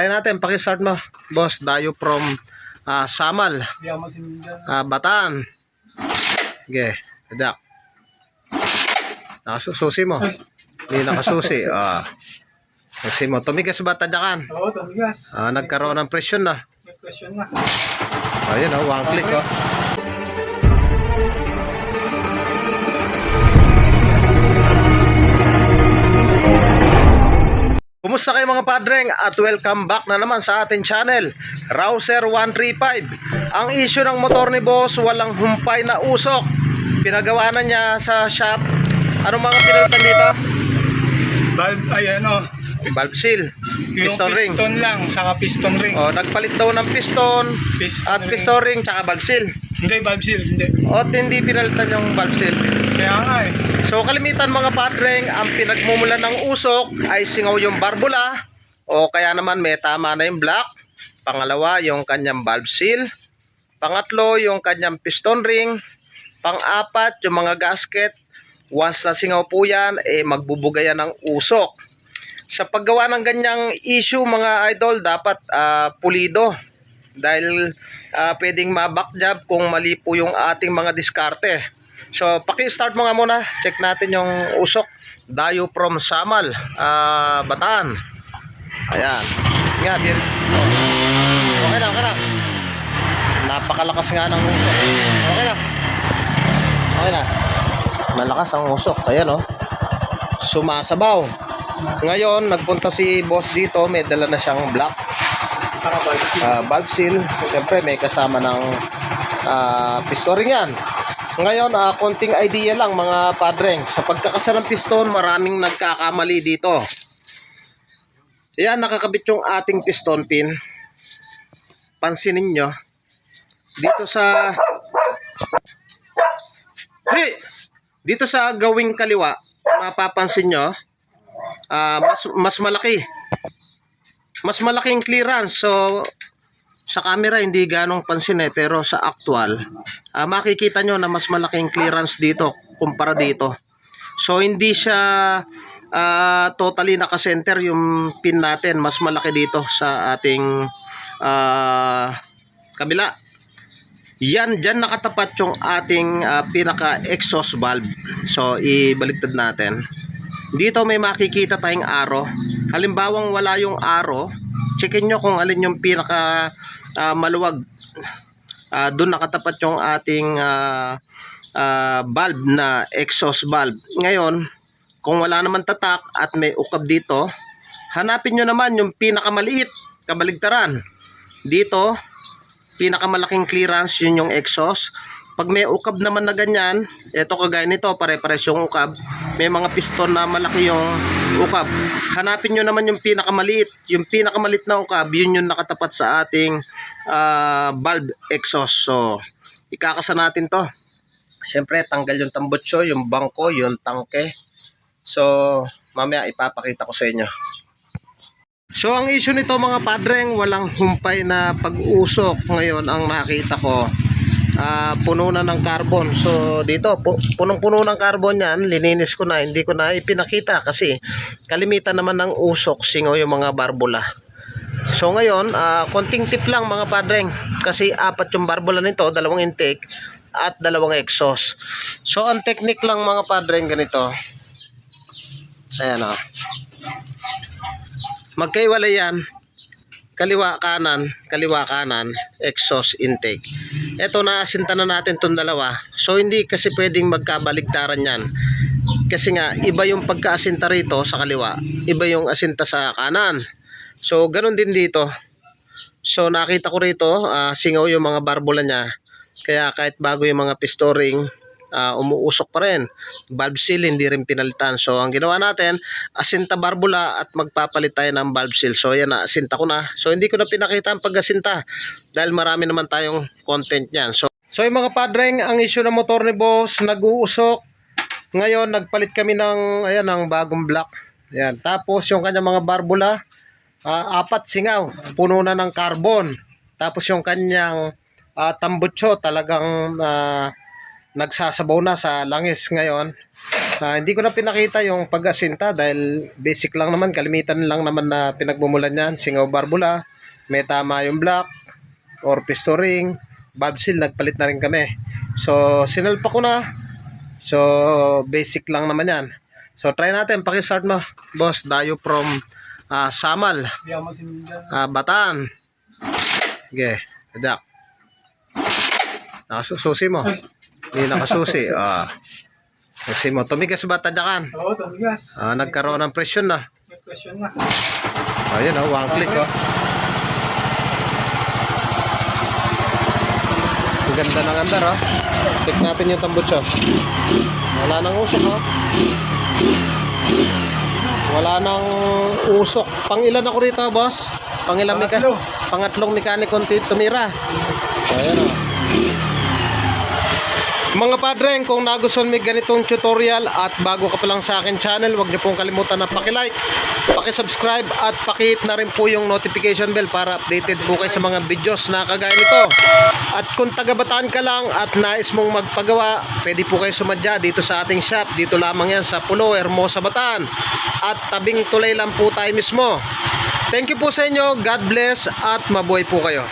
Kaya natin, pakistart mo, boss. Dayo from Samal, Bataan. Okay, adak. Nakasusi mo. Hindi nakasusi. Susi mo. Tumigas ba tadyakan? Oo, tumigas. Nagkaroon ng presyon na. May presyon na. Ayun, one click. Kumusta kayo mga padreng at welcome back na naman sa ating channel, Rouser 135. Ang issue ng motor ni boss, walang humpay na usok. Pinagawa na niya sa shop. Anong mga pinalitan dito? Valve, Valve seal, piston ring. Piston lang, saka piston ring. Nagpalit daw ng piston at piston ring tsaka valve seal. Hindi, valve seal, hindi. Hindi pinalitan yung valve seal. Kaya nga So kalimitan mga padreng, ang pinagmumulan ng usok ay singaw yung barbula o kaya naman may tama na yung block. Pangalawa, yung kanyang valve seal. Pangatlo, yung kanyang piston ring. Pang-apat, yung mga gasket. Once na singaw po yan, magbubugay yan ng usok. Sa paggawa ng ganyang issue mga idol, dapat pulido. Dahil pwedeng ma-backjob kung mali po yung ating mga diskarte. So, paki-start mo nga muna. Check natin yung usok. Dayo from Samal, Bataan. Ayan. Nga, okay na. Napakalakas nga ng usok. Okay na. Malakas ang usok. Ayan, sumasabaw. Ngayon, nagpunta si boss dito. May dala na siyang block. Valve seal. Siyempre, may kasama ng piston ring yan. Ngayon, konting idea lang mga padreng. Sa pagkakasa ng piston, maraming nagkakamali dito. Ayan, nakakabit yung ating piston pin. Pansinin nyo. Dito sa gawing kaliwa, mapapansin nyo, mas malaki. Mas malaking clearance. So, sa camera hindi ganong pansin pero sa actual makikita nyo na mas malaking clearance dito kumpara dito. So hindi siya totally naka-center yung pin natin, mas malaki dito sa ating kabila. Diyan nakatapat yung ating pinaka exhaust valve. So ibaliktad natin. Dito may makikita tayong arrow. Halimbawang wala yung arrow, checkin nyo kung alin yung pinaka maluwag. Doon nakatapat yung ating valve na exhaust valve. Ngayon, kung wala naman tatak at may ukab dito, hanapin nyo naman yung pinakamaliit, kabaligtaran. Dito, pinakamalaking clearance, yun yung exhaust. Pag may ukab naman na ganyan, ito kagaya nito, pare-pares yung ukab. May mga piston na malaki yung ukab. Hanapin nyo naman yung pinakamaliit. Yung pinakamaliit na ukab, yun yung nakatapat sa ating valve exhaust. So, ikakasa natin to. Siyempre, tanggal yung tambutso, yung bangko, yung tangke. So, mamaya ipapakita ko sa inyo. So, ang issue nito mga padreng, walang humpay na pag-usok. Ngayon, ang nakita ko, puno na ng carbon. So dito punong-puno ng carbon yan. Lininis ko na, hindi ko na ipinakita kasi kalimitan naman ng usok singaw yung mga barbula. So ngayon konting tip lang mga padreng, kasi apat yung barbula nito, dalawang intake at dalawang exhaust. So ang technique lang mga padreng ganito. Ayan magkaiwalay yan, kaliwa kanan exhaust intake. Ito, naasinta na natin itong dalawa. So hindi kasi pwedeng magkabaligtaran yan, kasi nga iba yung pagkaasinta rito sa kaliwa, iba yung asinta sa kanan. So ganun din dito. So nakita ko rito singaw yung mga barbula niya, kaya kahit bago yung mga piston ring, umuusok pa rin. Valve seal hindi rin pinalitan. So ang ginawa natin, asinta barbula at magpapalit tayo ng valve seal. So yan na, asinta ko na. So hindi ko na pinakita ang pag-asinta dahil marami naman tayong content niyan. So yung mga padreng, ang issue ng motor ni boss, nag-uusok. Ngayon nagpalit kami ng bagong block. Ayan. Tapos yung kanyang mga barbula, apat singaw, puno na ng carbon. Tapos yung kanyang tambutso talagang nagsasabaw na sa langis ngayon. Hindi ko na pinakita yung pag-asinta dahil basic lang naman, kalimitan lang naman na pinagmumulan yan. Singaw barbula, may tama yung block or piston ring, valve seal, nagpalit na rin kami. So sinalpa ko na. So basic lang naman yan. So try natin, pakistart mo boss. Dayo from Samal, Hindi ako magsinda. Bataan. Okay, adak. Nakasusi mo. Hindi nakasusi. Susi mo. Tumigas ba tadyakan? Oo, tumigas. Nagkaroon ng presyon na. May presyon na. Ayun, one click. Ang ganda ng andar. Check natin yung tambutso. Wala nang usok. Wala nang usok. Pangilan ako rito, boss? Pangatlo. Pangatlong mekanikong tumira. Ayan. Mga padreng, kung nagustuhan mo ganitong tutorial at bago ka pa lang sa akin channel, huwag niyo pong kalimutan na paki-like, paki-subscribe at paki-hit na rin po yung notification bell para updated po kayo sa mga videos na kagaya nito. At kung taga-Bataan ka lang at nais mong magpagawa, pwede po kayo sumadya dito sa ating shop. Dito lamang yan sa Pulo, Hermosa, Bataan. At tabing tulay lang po tayo mismo. Thank you po sa inyo. God bless at mabuhay po kayo.